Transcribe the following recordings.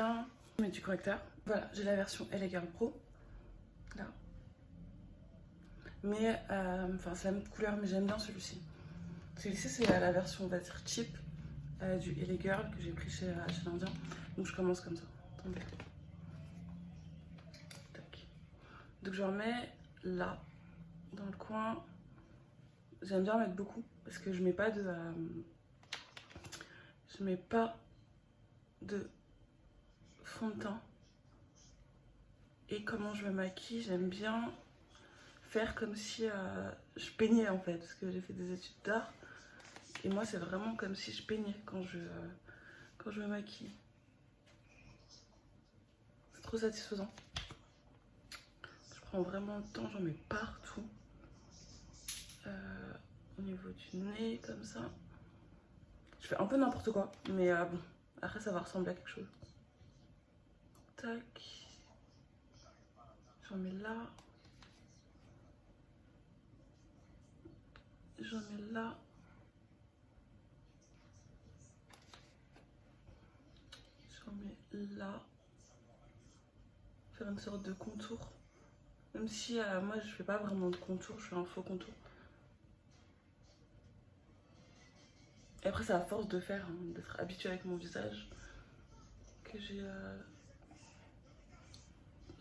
bien. Je mets du correcteur. Voilà, j'ai la version LA Girl Pro. Là. Mais, enfin, c'est la même couleur, mais j'aime bien celui-ci. Celui-ci, c'est la version, on va dire, cheap du LA Girl que j'ai pris chez l'Indien. Donc, je commence comme ça. Attendez. Tac. Donc, je remets là, dans le coin. J'aime bien mettre beaucoup parce que je mets pas de. Je mets pas de fond de teint. Et comment je me maquille, j'aime bien faire comme si je peignais en fait, parce que j'ai fait des études d'art. Et moi, c'est vraiment comme si je peignais quand je me maquille. C'est trop satisfaisant. Je prends vraiment le temps, j'en mets partout. Au niveau du nez, comme ça. Je fais un peu n'importe quoi, mais bon, après ça va ressembler à quelque chose. Tac. J'en mets là. J'en mets là. J'en mets là. Faire une sorte de contour. Même si moi je fais pas vraiment de contour, je fais un faux contour. Et après c'est à force de faire, hein, d'être habituée avec mon visage, que j'ai...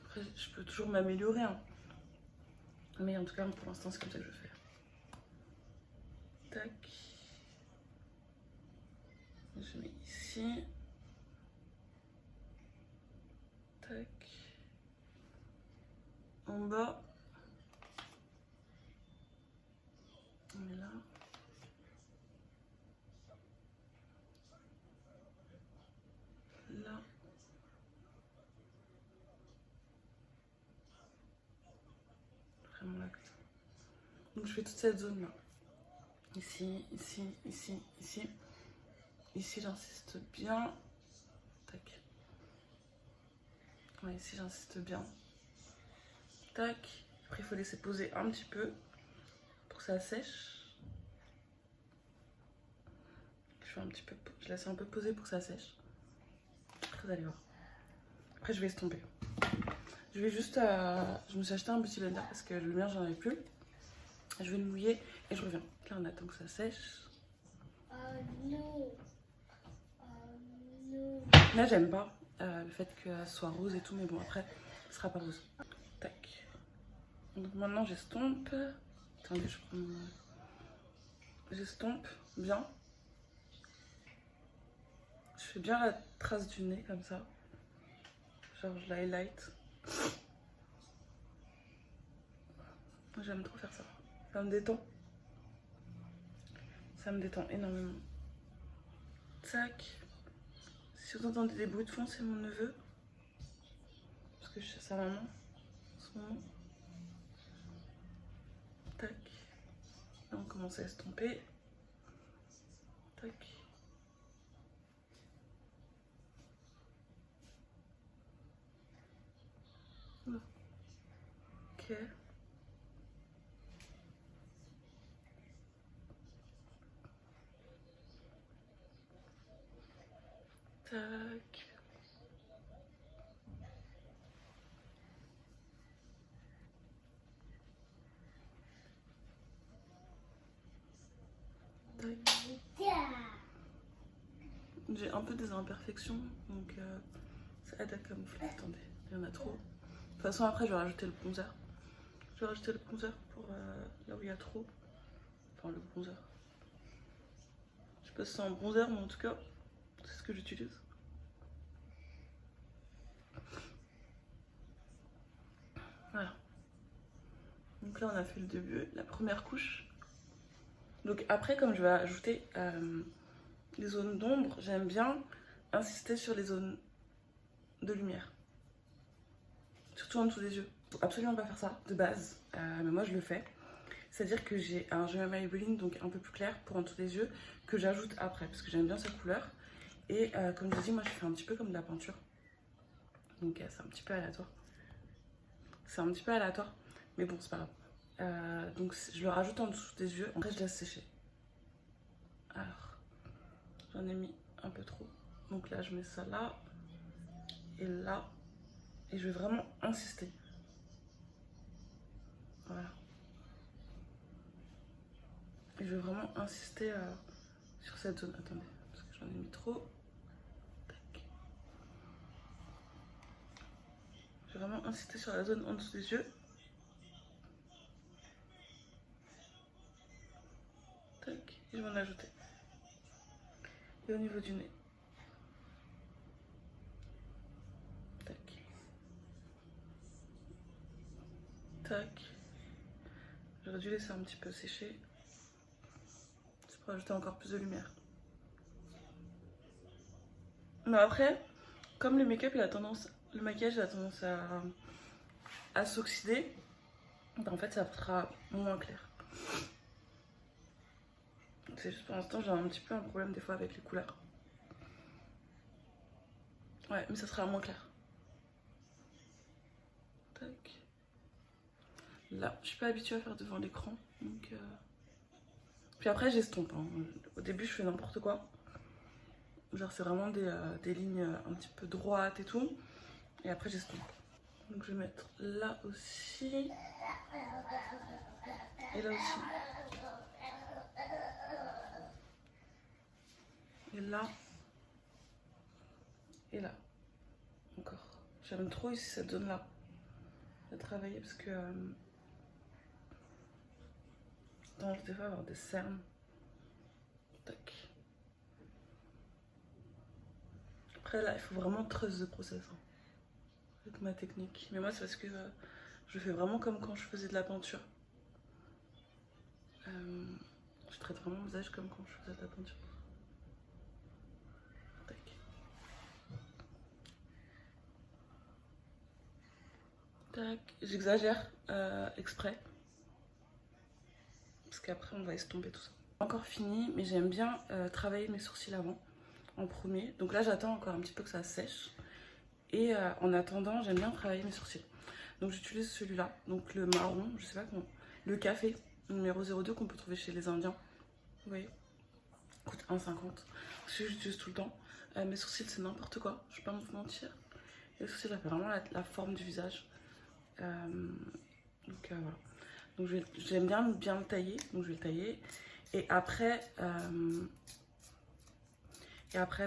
Après je peux toujours m'améliorer, hein. Mais en tout cas pour l'instant c'est comme ça que je fais. Tac. Je mets ici. Tac. En bas. On met là. Là. Vraiment là comme ça. Donc je fais toute cette zone là. Ici, ici, ici, ici. Ici j'insiste bien. Tac. Ouais, ici j'insiste bien. Tac. Après il faut laisser poser un petit peu pour que ça sèche. Je laisse un peu poser pour que ça sèche. Après vous allez voir. Après je vais estomper. Je vais juste... je me suis acheté un beauty blender parce que le mien j'en avais plus. Je vais le mouiller et je reviens. Là on attend que ça sèche. Là j'aime pas le fait que ce soit rose et tout, mais bon après ce sera pas rose. Tac. Donc maintenant j'estompe. Attendez, je prends mon... J'estompe bien. Je fais bien la trace du nez comme ça. Genre je l'highlight. J'aime trop faire ça. Ça me détend. Ça me détend énormément. Tac. Si vous entendez des bruits de fond, c'est mon neveu. Parce que je suis sa maman en ce moment. Tac. Là, on commence à estomper. Tac. Ok. Tac. J'ai un peu des imperfections, donc ça aide à camoufler. Attendez, il y en a trop. De toute façon, après, je vais rajouter le bronzer. Je vais rajouter le bronzer pour là où il y a trop. Enfin, le bronzer. Je sais pas si c'est un bronzer, mais en tout cas, c'est ce que j'utilise. Voilà. Donc là, on a fait le début, la première couche. Donc après, comme je vais ajouter les zones d'ombre, j'aime bien insister sur les zones de lumière. Surtout en dessous des yeux. Faut absolument pas faire ça de base, mais moi je le fais. C'est-à-dire que j'ai un gel Maybelline, donc un peu plus clair pour en dessous des yeux, que j'ajoute après, parce que j'aime bien cette couleur. Et comme je dis, moi je fais un petit peu comme de la peinture. Donc c'est un petit peu aléatoire. C'est un petit peu aléatoire, mais bon, c'est pas grave. Donc je le rajoute en dessous des yeux, après je laisse sécher. Alors, j'en ai mis un peu trop. Donc là, je mets ça là. et là. Et je vais vraiment insister. Voilà. Et je vais vraiment insister sur cette zone. Attendez, parce que j'en ai mis trop. Tac. Je vais vraiment insister sur la zone en dessous des yeux. Tac. Et je vais en ajouter. Et au niveau du nez. Tac. Tac. J'aurais dû laisser un petit peu sécher. C'est pour ajouter encore plus de lumière. Mais après, comme le make-up il a tendance, le maquillage il a tendance à s'oxyder, en fait ça sera moins clair. C'est juste pour l'instant j'ai un petit peu un problème des fois avec les couleurs. Ouais, mais ça sera moins clair. Tac. Là, je suis pas habituée à faire devant l'écran, donc. Puis après j'estompe. Hein. Au début je fais n'importe quoi. Genre c'est vraiment des lignes un petit peu droites et tout. Et après j'estompe. Donc je vais mettre là aussi. Et là aussi. Et là. Et là. Encore. J'aime trop ici cette zone là. À travailler parce que tendance des fois à avoir des cernes. Tac. Après là il faut vraiment trust the process hein, avec ma technique. Mais moi c'est parce que je fais vraiment comme quand je faisais de la peinture. Je traite vraiment mon visage comme quand je faisais de la peinture. Tac. Tac. J'exagère exprès. Parce qu'après on va estomper tout ça. Encore fini, mais j'aime bien travailler mes sourcils avant, en premier. Donc là j'attends encore un petit peu que ça sèche. Et en attendant, j'aime bien travailler mes sourcils. Donc j'utilise celui-là, donc le marron, je sais pas comment, le café numéro 02 qu'on peut trouver chez les Indiens. Vous voyez, coûte 1,50. Celui que j'utilise tout le temps. Mes sourcils c'est n'importe quoi, je vais pas vous mentir. Et les sourcils ça fait vraiment la forme du visage. Donc voilà. Donc j'aime bien le tailler, donc je vais le tailler. Et après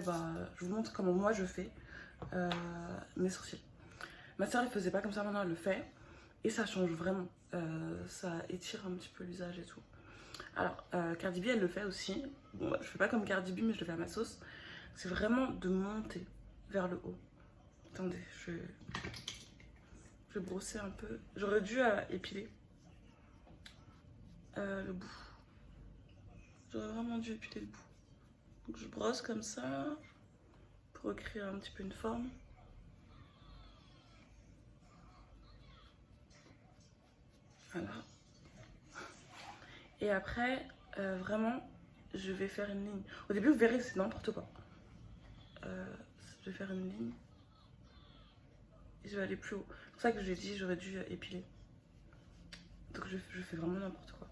bah, je vous montre comment moi je fais mes sourcils. Ma soeur elle faisait pas comme ça, maintenant elle le fait. Et ça change vraiment. Ça étire un petit peu l'usage et tout. Alors Cardi B elle le fait aussi. Bon, je fais pas comme Cardi B mais je le fais à ma sauce. C'est vraiment de monter vers le haut. Attendez, je vais brosser un peu. J'aurais dû épiler le bout. J'aurais vraiment dû épiler le bout. Donc je brosse comme ça pour recréer un petit peu une forme. Voilà. Et après, vraiment, je vais faire une ligne. Au début, vous verrez que c'est n'importe quoi. Je vais faire une ligne. Et je vais aller plus haut. C'est pour ça que j'ai dit j'aurais dû épiler. Donc je fais vraiment n'importe quoi.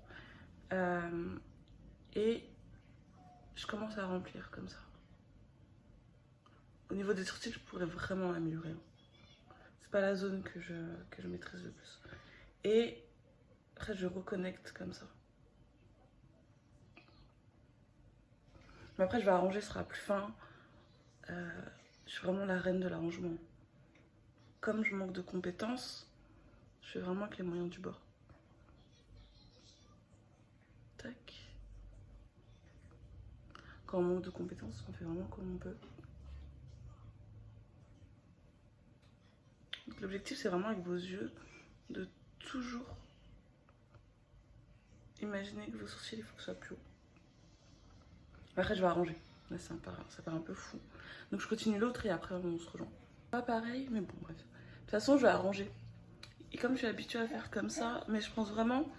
Et je commence à remplir comme ça. Au niveau des sourcils, je pourrais vraiment améliorer. C'est pas la zone que je maîtrise le plus. Et après, je reconnecte comme ça. Mais après, je vais arranger, ce sera plus fin. Je suis vraiment la reine de l'arrangement. Comme je manque de compétences, je fais vraiment avec les moyens du bord. Tac. Quand on manque de compétences, on fait vraiment comme on peut. L'objectif, c'est vraiment avec vos yeux de toujours imaginer que vos sourcils, il faut que ce soit plus haut. Après, je vais arranger. Là, ça part un peu fou. Donc, je continue l'autre et après, on se rejoint. Pas pareil, mais bon, bref. De toute façon, je vais arranger. Et comme je suis habituée à faire comme ça, mais je pense vraiment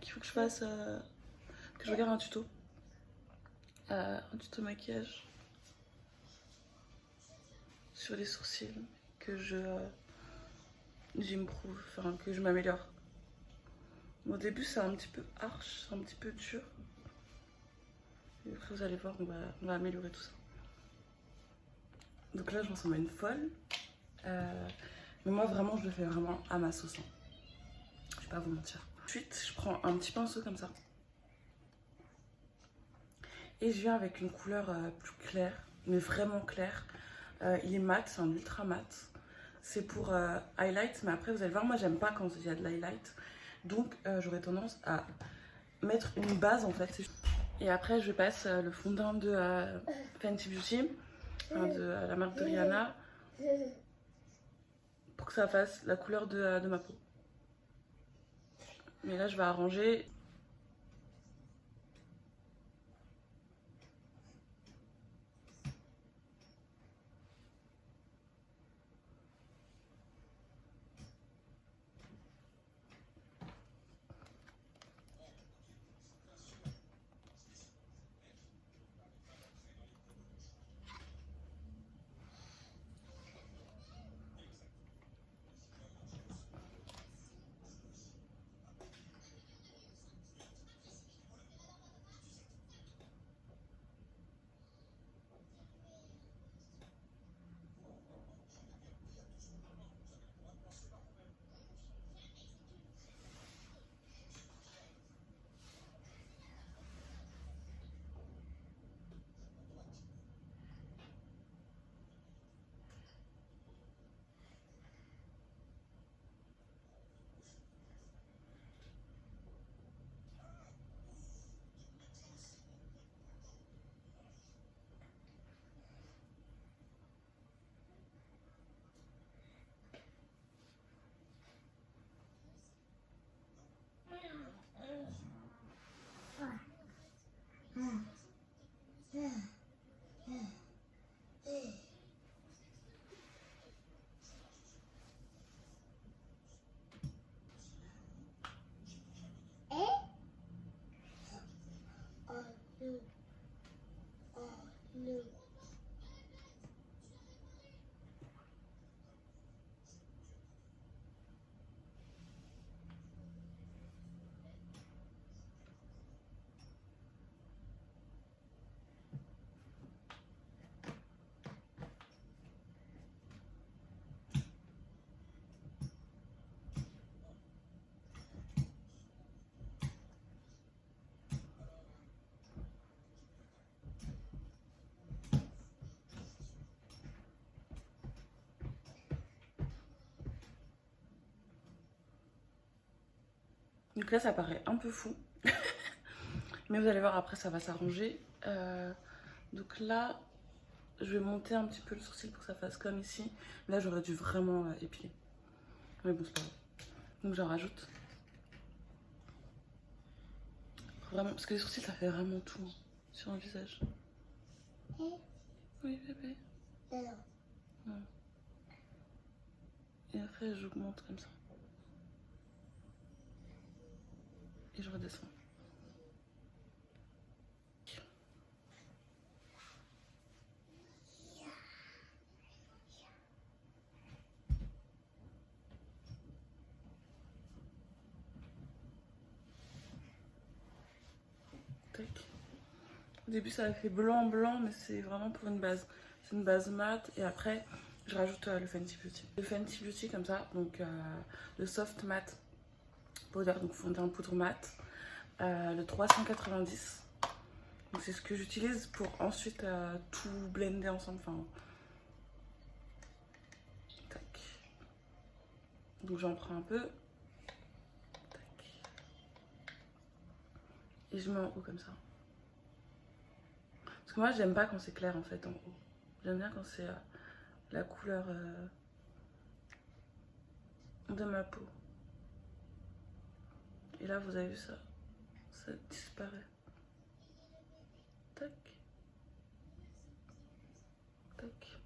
qu'il faut que je fasse... que je regarde un tuto. Un tuto maquillage. Sur les sourcils. Que j'improve, enfin, que je m'améliore. Au début, c'est un petit peu harsh, c'est un petit peu dur. Et après, vous allez voir, on va améliorer tout ça. Donc là, je m'en sens une folle. Mais moi vraiment je le fais vraiment à ma sauce, hein. Je vais pas vous mentir. Ensuite je prends un petit pinceau comme ça. Et je viens avec une couleur plus claire, mais vraiment claire. Il est mat, c'est un ultra mat. C'est pour highlight, mais après vous allez voir, moi j'aime pas quand il y a de l'highlight. Donc j'aurais tendance à mettre une base en fait. Et après je passe le fond de teint de Fenty Beauty, enfin, de la marque de Rihanna, pour que ça fasse la couleur de ma peau. Mais là je vais arranger. Donc là ça paraît un peu fou. Mais vous allez voir après ça va s'arranger. Donc là je vais monter un petit peu le sourcil pour que ça fasse comme ici. Là j'aurais dû vraiment épiler. Mais bon c'est pas grave. Donc j'en rajoute. Vraiment, parce que les sourcils ça fait vraiment tout hein, sur un visage. Oui bébé. Non. Et après j'augmente comme ça. Et je redescends. Tac. Au début ça a fait blanc blanc mais c'est vraiment pour une base. C'est une base mat et après je rajoute le Fenty Beauty. Le Fenty Beauty comme ça, donc le soft matte powder, donc fond de teint poudre mat, le 390. Donc c'est ce que j'utilise pour ensuite tout blender ensemble. Enfin, tac. Donc j'en prends un peu. Tac. Et je mets en haut comme ça. Parce que moi j'aime pas quand c'est clair en fait en haut. J'aime bien quand c'est la couleur de ma peau. Et là vous avez vu ça, ça disparaît. Tac. Tac.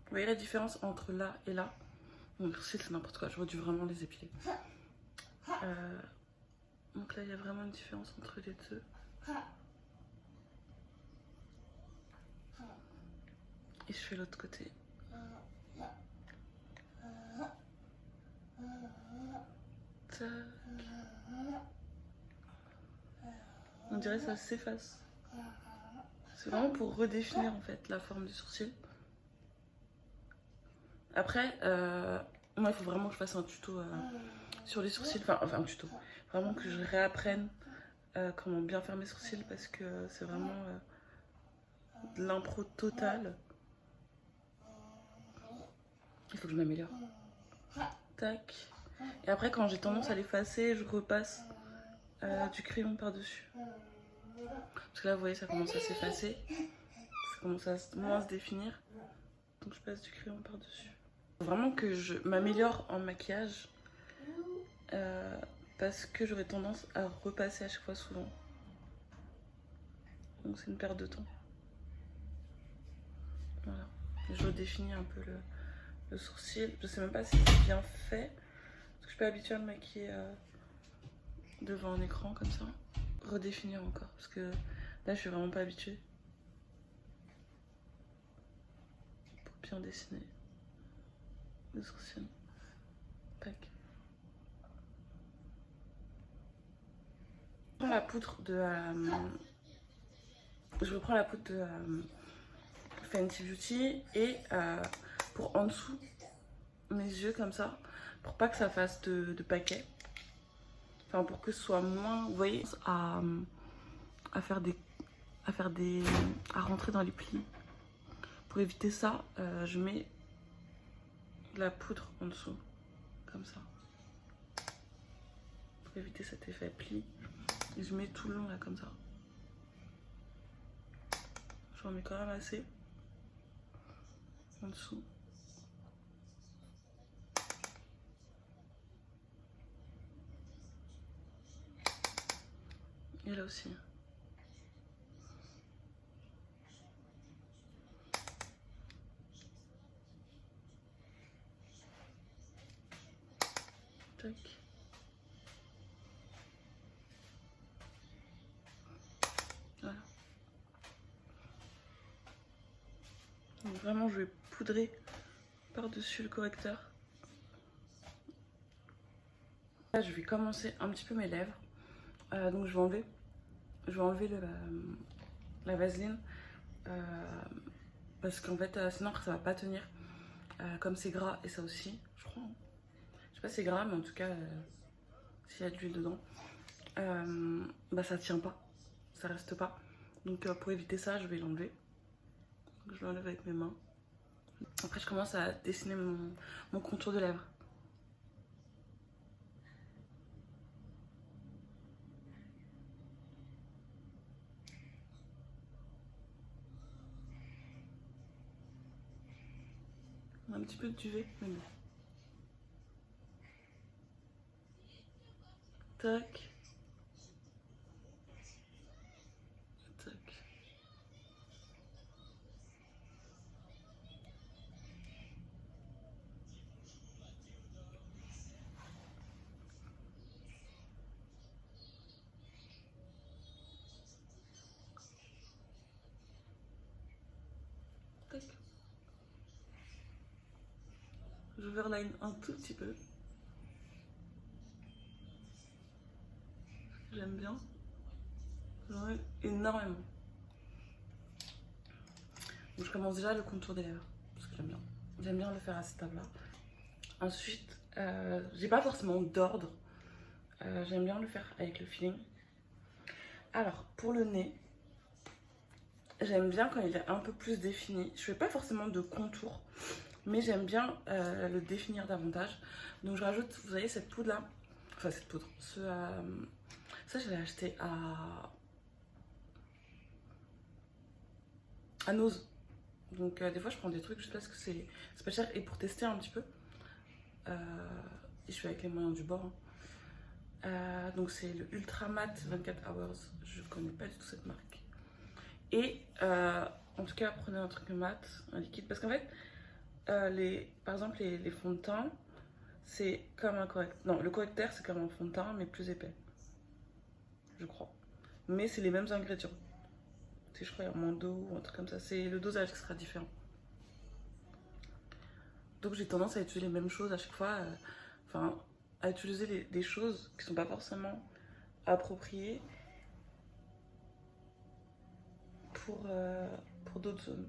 Vous voyez la différence entre là et là? Mon sourcil c'est n'importe quoi, j'aurais dû vraiment les épiler. Donc là il y a vraiment une différence entre les deux. Et je fais l'autre côté. Tac. On dirait que ça s'efface. C'est vraiment pour redéfinir en fait la forme du sourcil. Après, moi il faut vraiment que je fasse un tuto sur les sourcils, enfin un tuto, vraiment que je réapprenne comment bien faire mes sourcils parce que c'est vraiment de l'impro totale. Il faut que je m'améliore. Tac. Et après quand j'ai tendance à l'effacer, je repasse du crayon par-dessus. Parce que là vous voyez ça commence à s'effacer, ça commence à moins se définir. Donc je passe du crayon par-dessus. Faut vraiment que je m'améliore en maquillage parce que j'aurais tendance à repasser à chaque fois souvent. Donc c'est une perte de temps. Voilà. Je redéfinis un peu le sourcil. Je sais même pas si c'est bien fait. Parce que je suis pas habituée à me maquiller devant un écran comme ça. Redéfinir encore. Parce que là je suis vraiment pas habituée. Pour bien dessiner le sourcil. Tac. Je prends la poudre de je reprends la poudre de Fenty Beauty et pour en dessous mes yeux comme ça, pour pas que ça fasse de paquets, enfin pour que ce soit moins, vous voyez, à rentrer dans les plis. Pour éviter ça, je mets de la poudre en dessous, comme ça, pour éviter cet effet pli. Et je mets tout le long là comme ça. J'en mets quand même assez en dessous. Et là aussi. Tac. Voilà. Donc vraiment je vais poudrer par-dessus le correcteur. Là je vais commencer un petit peu mes lèvres. Donc je vais enlever la vaseline parce qu'en fait sinon ça va pas tenir. Comme c'est gras et ça aussi, je crois. Hein. Je sais pas si c'est gras mais en tout cas s'il y a de l'huile dedans, bah ça tient pas, ça reste pas. Donc pour éviter ça je vais l'enlever. Je l'enlève avec mes mains. Après je commence à dessiner mon contour de lèvres. Un petit peu de duvet, mais bon. Tac. Tac. Tac. J'overline un tout petit peu. J'aime bien. J'en ai énormément. Donc je commence déjà le contour des lèvres. Parce que j'aime bien. J'aime bien le faire à cette table-là. Ensuite, j'ai pas forcément d'ordre. J'aime bien le faire avec le feeling. Alors, pour le nez, j'aime bien quand il est un peu plus défini. Je fais pas forcément de contour, mais j'aime bien le définir davantage. Donc je rajoute, vous voyez cette poudre là, enfin cette poudre, ça je l'ai acheté à Nose. Donc des fois je prends des trucs juste parce que c'est pas cher et pour tester un petit peu. Et je suis avec les moyens du bord. Hein. Donc c'est le Ultra Matte 24 Hours. Je connais pas du tout cette marque. Et en tout cas prenez un truc mat, un liquide. Parce qu'en fait, par exemple les fonds de teint, c'est comme un correcteur. Non, le correcteur c'est comme un fond de teint mais plus épais. Je crois. Mais c'est les mêmes ingrédients. C'est je crois moins d'eau ou un truc comme ça. C'est le dosage qui sera différent. Donc j'ai tendance à utiliser les mêmes choses à chaque fois. Enfin, à utiliser des choses qui sont pas forcément appropriées pour d'autres zones.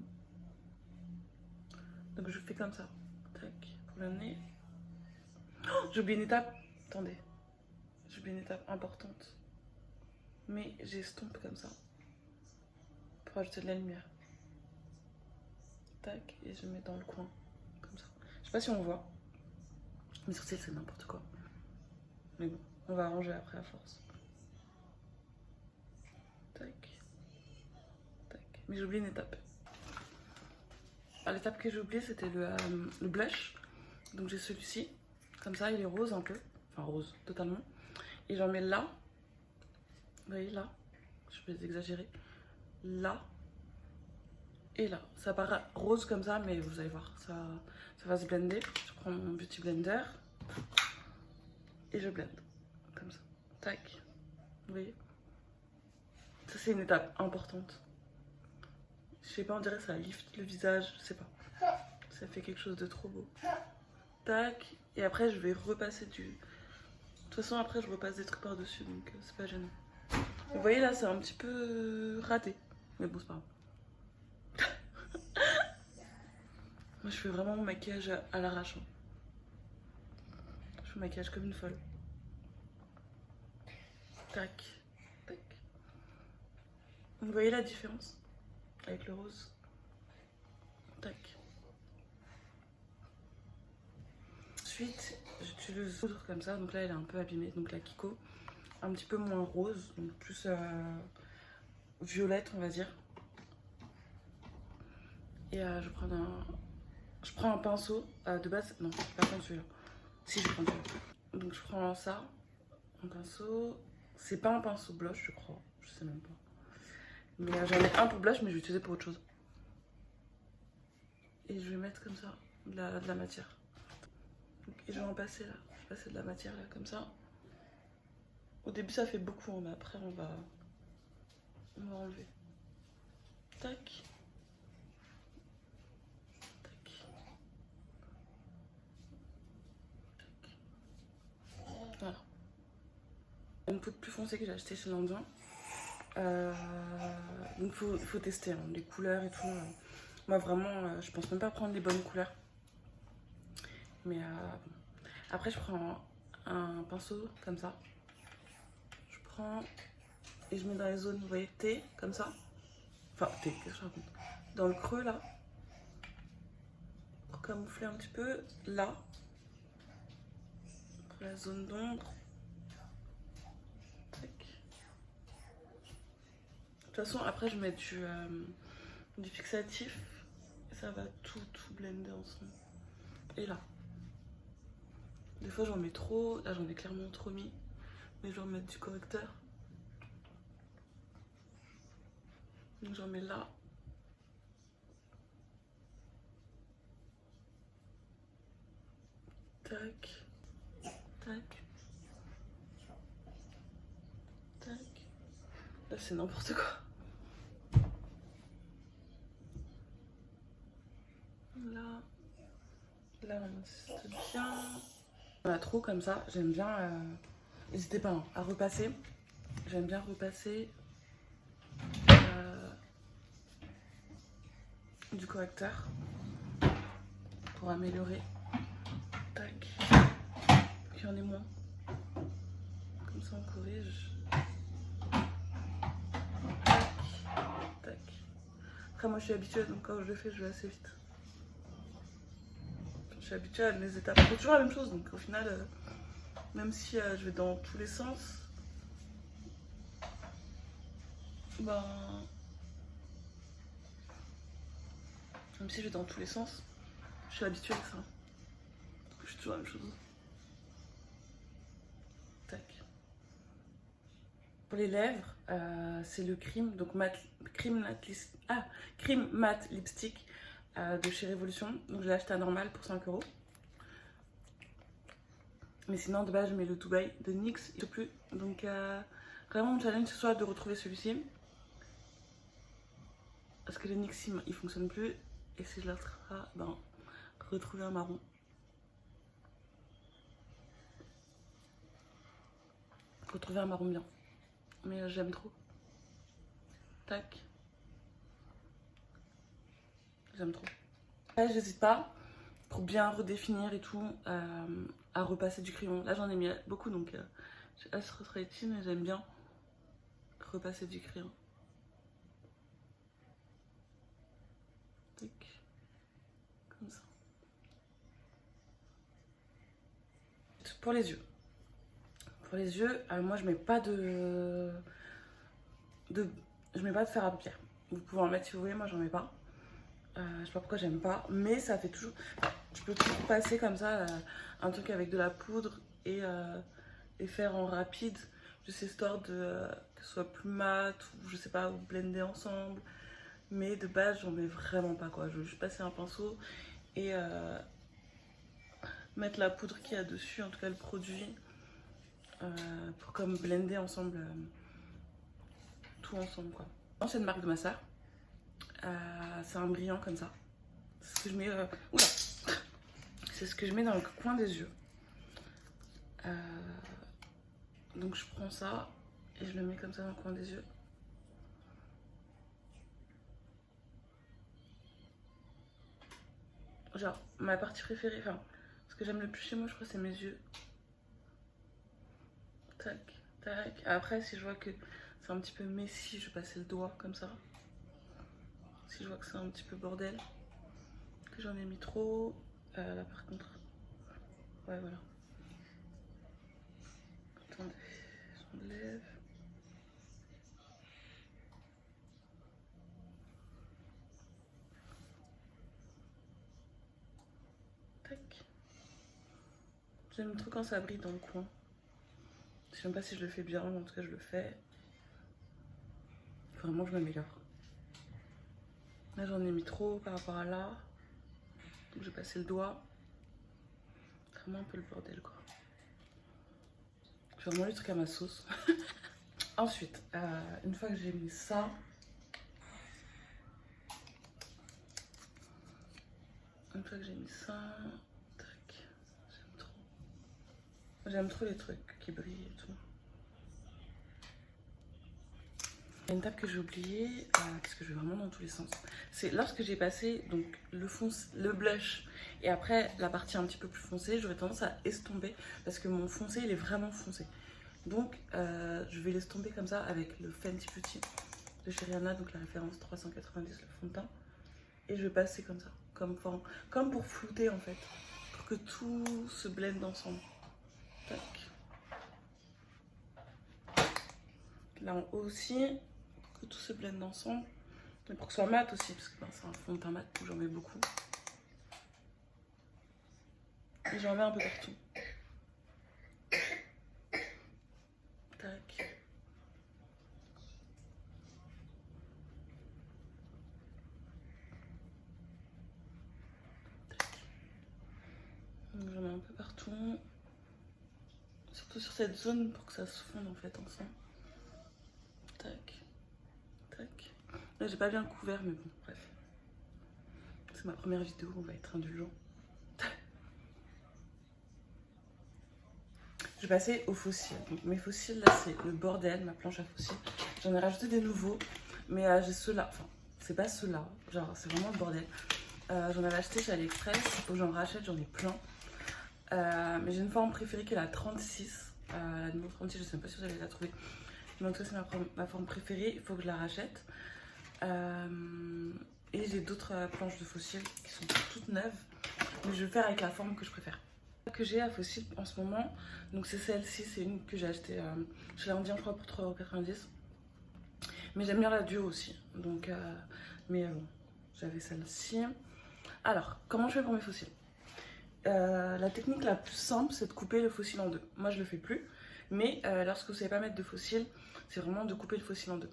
Donc je fais comme ça. Tac, pour le nez. Oh, j'ai oublié une étape. Attendez. J'ai oublié une étape importante. Mais j'estompe comme ça. Pour ajouter de la lumière. Tac, et je mets dans le coin. Comme ça. Je sais pas si on voit. Mais sur c'est n'importe quoi. Mais bon, on va arranger après à force. Tac. Tac. Mais j'ai oublié une étape. L'étape que j'ai oubliée, c'était le blush. Donc j'ai celui-ci. Comme ça, il est rose un peu. Enfin, rose, totalement. Et j'en mets là. Vous voyez, là. Je vais exagérer. Là. Et là. Ça paraît rose comme ça, mais vous allez voir, ça va se blender. Je prends mon Beauty Blender. Et je blende. Comme ça. Tac. Vous voyez? Ça, c'est une étape importante. Je sais pas, on dirait que ça lift le visage. Je sais pas. Ça fait quelque chose de trop beau. Tac. Et après, je vais repasser du... De toute façon, après, je repasse des trucs par-dessus, donc c'est pas gênant. Vous voyez, là, c'est un petit peu raté. Mais bon, c'est pas grave. Moi, je fais vraiment mon maquillage à l'arrache. Je fais mon maquillage comme une folle. Tac. Tac. Vous voyez la différence avec le rose? Tac. Ensuite, j'utilise le poudre comme ça. Donc là, elle est un peu abîmée. Donc la Kiko, un petit peu moins rose, donc plus violette, on va dire. Et je prends un pinceau de base. Non, je vais pas prendre celui-là. Si, je prends celui-là. Donc je prends ça, un pinceau. C'est pas un pinceau blush, je crois. Je sais même pas. Mais j'en ai un pour blush, mais je vais l'utiliser pour autre chose. Et je vais mettre comme ça de la matière. Et je vais en passer là. Je vais passer de la matière là, comme ça. Au début, ça fait beaucoup, mais après, on va enlever. Tac. Tac. Tac. Voilà. Une poudre plus foncée que j'ai acheté chez l'Indien. Donc faut tester hein, les couleurs et tout. Moi vraiment, je pense même pas prendre les bonnes couleurs. Mais bon. Après je prends un pinceau comme ça. Je prends et je mets dans les zones, vous voyez, T, comme ça. Enfin T, qu'est-ce que je raconte? Dans le creux là. Pour camoufler un petit peu là. Pour la zone d'ombre. De toute façon, après, je mets du fixatif. Et ça va tout blender ensemble. Et là. Des fois, j'en mets trop. Là, j'en ai clairement trop mis. Mais je vais en mettre du correcteur. Donc, j'en mets là. Tac. Tac. Tac. Là, c'est n'importe quoi. Là, on insiste bien. On a trop comme ça, j'aime bien. N'hésitez pas hein, à repasser. J'aime bien repasser du correcteur pour améliorer. Tac. Puis on est moins. Comme ça, on corrige. Tac. Tac. Après, moi, je suis habituée, donc quand je le fais, je vais assez vite. Je suis habituée à les étapes. C'est toujours la même chose, donc au final, même si je vais dans tous les sens, ben, même si je vais dans tous les sens, je suis habituée avec ça. Je fais toujours la même chose. Tac. Pour les lèvres, c'est le Cream, donc Cream Matte Lipstick de chez Révolution. Donc je l'ai acheté à normal pour 5 €. Mais sinon, de base, je mets le Dubaï de NYX. Il ne plus. Donc, vraiment, mon challenge, ce soit de retrouver celui-ci. Parce que le NYX, il ne fonctionne plus. Et si je le retrouve, ben, retrouver un marron. Retrouver un marron bien. Mais j'aime trop. Tac. J'aime trop. Après, j'hésite pas pour bien redéfinir et tout, à repasser du crayon. Là j'en ai mis beaucoup donc j'ai hâte de retravailler dessus, mais j'aime bien repasser du crayon. Tac. Comme ça. Pour les yeux. Pour les yeux, moi je mets pas je mets pas de fard à paupières. Vous pouvez en mettre si vous voulez, moi j'en mets pas. Je sais pas pourquoi j'aime pas, mais ça fait toujours. Je peux toujours passer comme ça un truc avec de la poudre et faire en rapide, juste histoire que ce soit plus mat ou je sais pas, ou blender ensemble. Mais de base, j'en mets vraiment pas quoi. Je veux juste passer un pinceau et mettre la poudre qu'il y a dessus, en tout cas le produit, pour comme blender ensemble, tout ensemble quoi. L'ancienne marque de ma soeur, c'est un brillant comme ça. C'est ce que je mets. Oula! C'est ce que je mets dans le coin des yeux. Donc je prends ça et je le mets comme ça dans le coin des yeux. Genre, ma partie préférée, enfin, ce que j'aime le plus chez moi, je crois, c'est mes yeux. Tac, tac. Après, si je vois que c'est un petit peu messy, je vais passer le doigt comme ça. Si je vois que c'est un petit peu bordel, que j'en ai mis trop, là par contre, ouais, voilà. Attendez, j'enlève. Tac. J'aime trop quand ça brille dans le coin. Je sais même pas si je le fais bien, mais en tout cas je le fais. Vraiment je m'améliore. Là j'en ai mis trop par rapport à là. Donc j'ai passé le doigt. Vraiment un peu le bordel quoi. Je vais vraiment le truc à ma sauce. Ensuite, une fois que j'ai mis ça, tac, j'aime trop. J'aime trop les trucs qui brillent et tout. Il y a une étape que j'ai oubliée, parce que je vais vraiment dans tous les sens. C'est lorsque j'ai passé donc, le blush et après la partie un petit peu plus foncée, j'aurais tendance à estomper parce que mon foncé il est vraiment foncé. Donc je vais l'estomper comme ça avec le Fenty Beauty de chez Rihanna, donc la référence 390, le fond de teint. Et je vais passer comme ça, comme pour flouter en fait, pour que tout se blende ensemble. Tac. Là en haut aussi, pour que tout se blende ensemble. Et pour que ce soit mat aussi, parce que c'est un fond de teint mat, donc j'en mets beaucoup. Et j'en mets un peu partout. Tac. Donc j'en mets un peu partout. Surtout sur cette zone pour que ça se fonde en fait ensemble. Tac. Tac. Là j'ai pas bien couvert mais bon bref. C'est ma première vidéo, on va être indulgent. Je vais passer aux fossiles. Donc mes fossiles là c'est le bordel, ma planche à fossiles. J'en ai rajouté des nouveaux. Mais j'ai ceux-là, enfin c'est pas ceux-là, genre c'est vraiment le bordel. J'en avais acheté chez AliExpress, faut que j'en rachète, j'en ai plein. Mais j'ai une forme préférée qui est la 36. La numéro 36, je sais même pas si vous allez la trouver. Mais en tout cas, c'est ma forme préférée, il faut que je la rachète. Et j'ai d'autres planches de fossiles qui sont toutes neuves. Mais je vais faire avec la forme que je préfère. Que j'ai à fossiles en ce moment, donc c'est celle-ci, c'est une que j'ai achetée chez l'Indien, je crois, pour 3,90 €. Mais j'aime bien la duo aussi. Donc, mais bon, j'avais celle-ci. Alors, comment je fais pour mes fossiles? La technique la plus simple, c'est de couper le fossile en deux. Moi, je le fais plus. Mais lorsque vous ne savez pas mettre de fossile, c'est vraiment de couper le fossile en deux.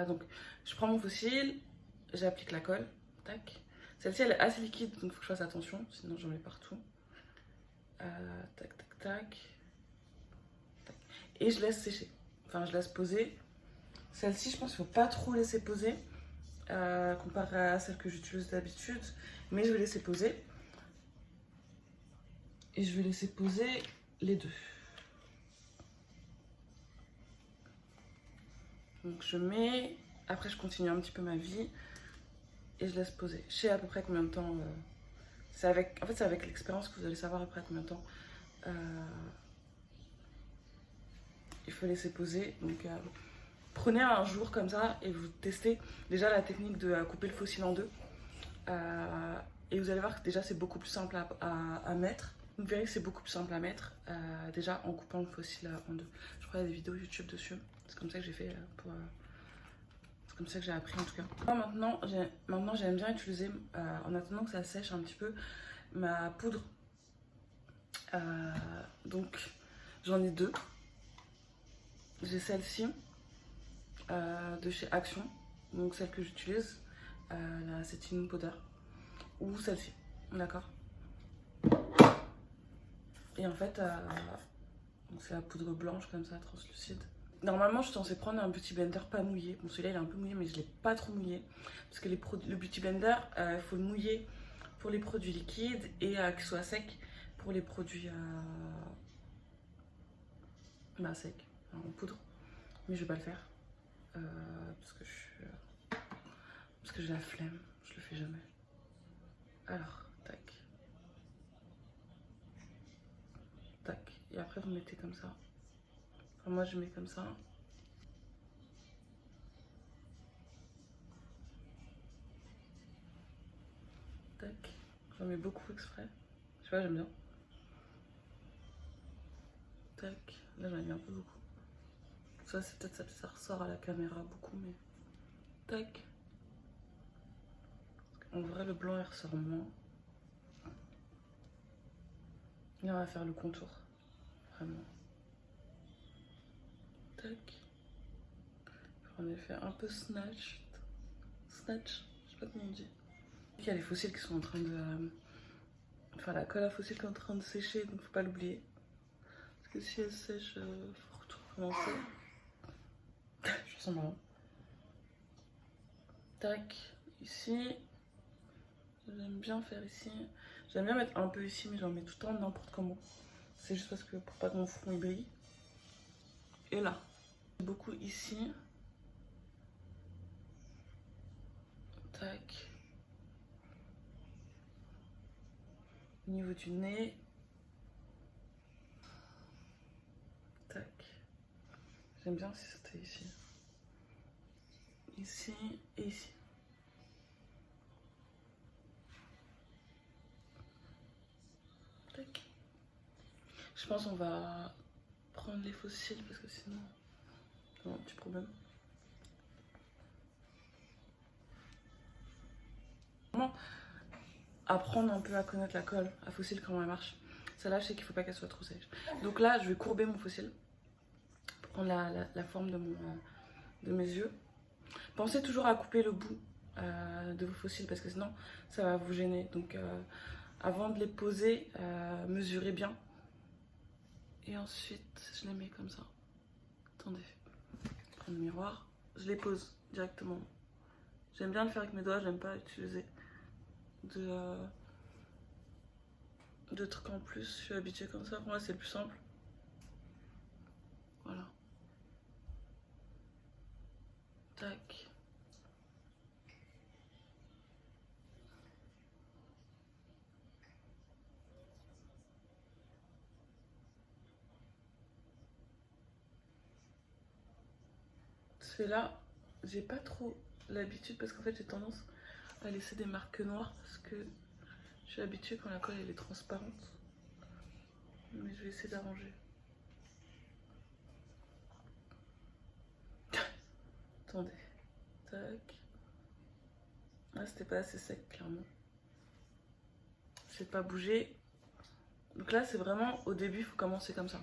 Donc, je prends mon fossile, j'applique la colle. Tac. Celle-ci, elle est assez liquide, donc il faut que je fasse attention. Sinon, j'en mets partout. Tac, tac, tac. Et je laisse sécher. Enfin, je laisse poser. Celle-ci, je pense qu'il ne faut pas trop laisser poser. Comparé à celle que j'utilise d'habitude. Mais je vais laisser poser. Et je vais laisser poser les deux. Donc je mets, après je continue un petit peu ma vie et je laisse poser. Je sais à peu près combien de temps En fait, c'est avec l'expérience que vous allez savoir après combien de temps il faut laisser poser. Donc, prenez un jour comme ça et vous testez déjà la technique de couper le fossile en deux. Et vous allez voir que déjà c'est beaucoup plus simple à mettre. Vous verrez que c'est beaucoup plus simple à mettre déjà en coupant le fossile en deux. Je crois qu'il y a des vidéos YouTube dessus. C'est comme ça que j'ai fait c'est comme ça que j'ai appris en tout cas. Moi, maintenant j'aime bien utiliser, en attendant que ça sèche un petit peu, ma poudre. Donc j'en ai deux. J'ai celle-ci de chez Action, donc celle que j'utilise, la setting powder, ou celle-ci, d'accord. Et en fait, c'est la poudre blanche comme ça, translucide. Normalement, je suis censée prendre un beauty blender pas mouillé. Bon, celui-là, il est un peu mouillé, mais je l'ai pas trop mouillé. Parce que le beauty blender, il faut le mouiller pour les produits liquides et qu'il soit sec pour les produits secs, en poudre. Mais je vais pas le faire. Parce que j'ai la flemme, je le fais jamais. Alors, tac. Tac. Et après, vous mettez comme ça. Enfin, moi, je mets comme ça. Tac. J'en mets beaucoup exprès. Je sais pas, j'aime bien. Tac. Là, j'en ai mis un peu beaucoup. Ça, c'est peut-être ça ressort à la caméra beaucoup, mais... Tac. En vrai, le blanc, il ressort moins. Et on va faire le contour. Vraiment. Tac. En effet, un peu snatch. Snatch, je sais pas comment on dit. Il y a les fossiles qui sont en train de... Enfin, la colle à fossiles qui est en train de sécher, donc faut pas l'oublier. Parce que si elle sèche, faut recommencer. Je sens marrant. Tac, ici. J'aime bien faire ici. J'aime bien mettre un peu ici, mais j'en mets tout le temps n'importe comment. C'est juste parce que pour pas que mon front il brille. Et là, beaucoup ici. Tac. Au niveau du nez. Tac. J'aime bien si c'était ici. Ici et ici. Tac. Je pense qu'on va prendre les fossiles parce que sinon... Non, petit problème. Vraiment apprendre un peu à connaître la colle à fossile, comment elle marche. Celle-là, je sais qu'il ne faut pas qu'elle soit trop sèche. Donc là, je vais courber mon fossile pour prendre la forme de mes yeux. Pensez toujours à couper le bout de vos fossiles parce que sinon, ça va vous gêner. Donc avant de les poser, mesurez bien. Et ensuite, je les mets comme ça. Attendez, je prends le miroir. Je les pose directement. J'aime bien le faire avec mes doigts, j'aime pas utiliser de trucs en plus. Je suis habituée comme ça, pour moi c'est le plus simple. Voilà. Tac. Celui-là, j'ai pas trop l'habitude parce qu'en fait j'ai tendance à laisser des marques noires parce que je suis habituée quand la colle elle est transparente. Mais je vais essayer d'arranger. Attendez. Tac. Ah, c'était pas assez sec clairement. C'est pas bougé. Donc là c'est vraiment au début, il faut commencer comme ça.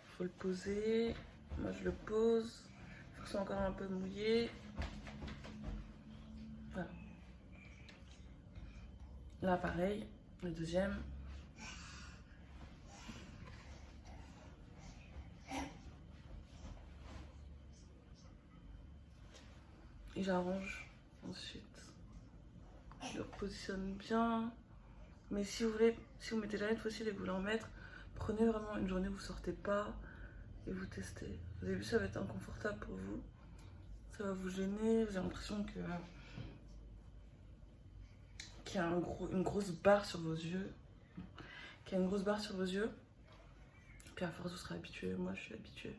Il faut le poser. Moi je le pose. Il faut que ce soit encore un peu mouillé. Voilà. Là pareil, le deuxième. Et j'arrange ensuite. Je le repositionne bien. Mais si vous voulez, si vous mettez jamais de fossile et que vous voulez en mettre, prenez vraiment une journée où vous sortez pas et vous testez. Au début ça va être inconfortable pour vous. Ça va vous gêner, vous avez l'impression qui a une grosse barre sur vos yeux. Qui a une grosse barre sur vos yeux. Puis à force vous serez habitué, moi je suis habituée.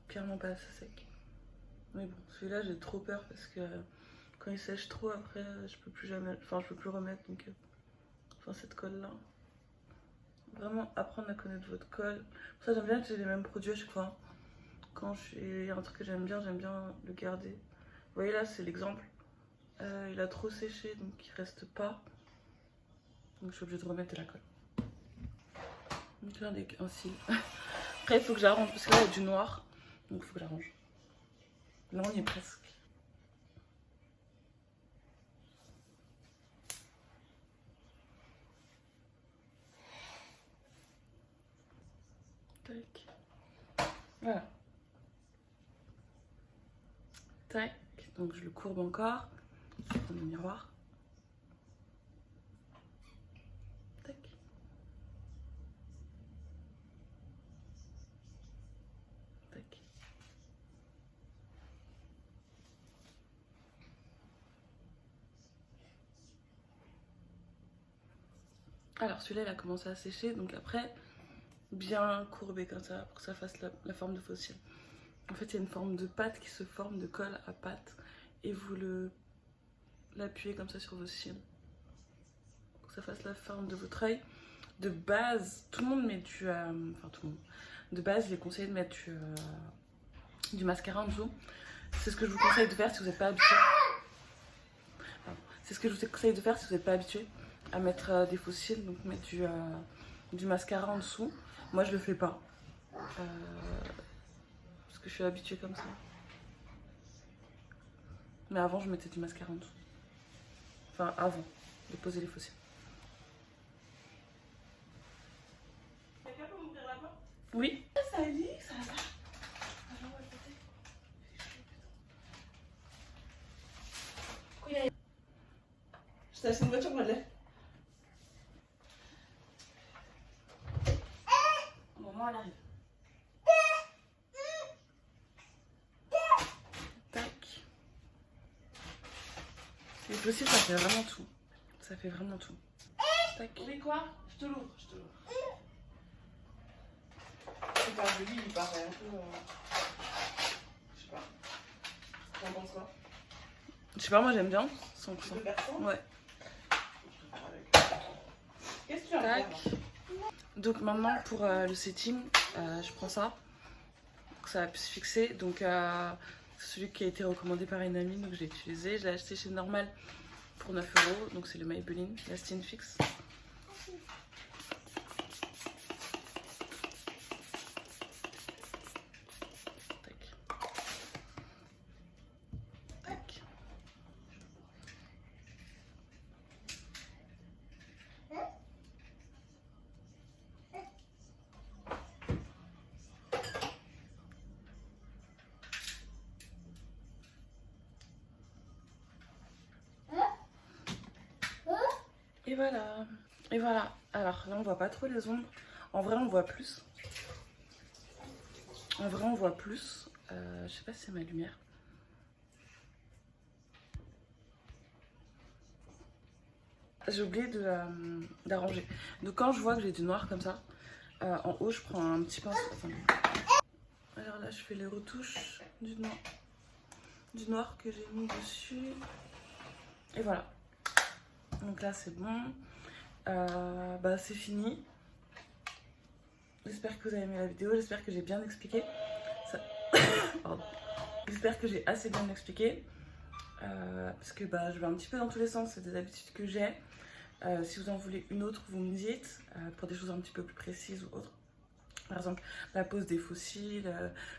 Clairement pas assez sec. Mais bon, celui-là j'ai trop peur parce que quand il sèche trop après je peux plus jamais, enfin je peux plus remettre donc enfin cette colle là. Vraiment apprendre à connaître votre colle. Pour ça j'aime bien utiliser les mêmes produits à chaque fois. Quand il y a un truc que j'aime bien le garder. Vous voyez là c'est l'exemple. Il a trop séché donc il reste pas. Donc je suis obligée de remettre de la colle. Donc là avec un cil. Après il faut que j'arrange parce que là il y a du noir. Donc il faut que j'arrange. Là on y est presque. Tac. Voilà. Tac. Donc je le courbe encore. Je prends le miroir. Tac. Tac. Alors celui-là il a commencé à sécher donc après bien courbé comme ça pour que ça fasse la forme de faux cils. En fait il y a une forme de pâte qui se forme de colle à pâte et vous l'appuyez comme ça sur vos cils pour que ça fasse la forme de votre œil. De base tout le monde met enfin tout le monde. De base il est conseillé de mettre du mascara en dessous. C'est ce que je vous conseille de faire si vous n'êtes pas habitué. C'est ce que je vous conseille de faire si vous n'êtes pas habitué à mettre des faux cils, donc mettre du mascara en dessous. Moi je le fais pas parce que je suis habituée comme ça. Mais avant je mettais du mascara en dessous. Enfin avant de poser les faux cils. Quelqu'un peut m'ouvrir la porte? Oui. Ça lit, ça va. Je t'ai acheté une voiture, Madeleine. Maman, elle arrive. Tac. Les fossiles, ça fait vraiment tout. Ça fait vraiment tout. Tac. Oui, quoi? Je te l'ouvre, je te l'ouvre. C'est pas joli, il paraît un peu. Je sais pas. T'en penses quoi? Je sais pas, moi j'aime bien. 100%. Ouais. Qu'est-ce que tu as? Tac. Donc maintenant pour le setting, je prends ça pour que ça puisse se fixer. Donc c'est celui qui a été recommandé par une amie, donc je l'ai utilisé. Je l'ai acheté chez Normal pour 9 €. Donc c'est le Maybelline Lasting Fix. Et voilà. Et voilà. Alors là on voit pas trop les ombres. En vrai on voit plus. En vrai on voit plus. Je sais pas si c'est ma lumière. J'ai oublié d'arranger. Donc quand je vois que j'ai du noir comme ça, en haut je prends un petit pinceau. Enfin, alors là je fais les retouches du noir que j'ai mis dessus. Et voilà. Donc là c'est bon. Bah c'est fini. J'espère que vous avez aimé la vidéo. J'espère que j'ai bien expliqué. Pardon. J'espère que j'ai assez bien expliqué. Parce que bah, je vais un petit peu dans tous les sens. C'est des habitudes que j'ai. Si vous en voulez une autre, vous me dites. Pour des choses un petit peu plus précises ou autres. Par exemple, la pose des faux cils.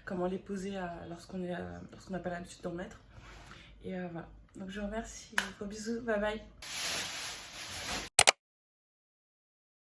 Comment les poser lorsqu'on n'a pas l'habitude d'en mettre. Et voilà. Donc je vous remercie. Gros bisous. Bye bye.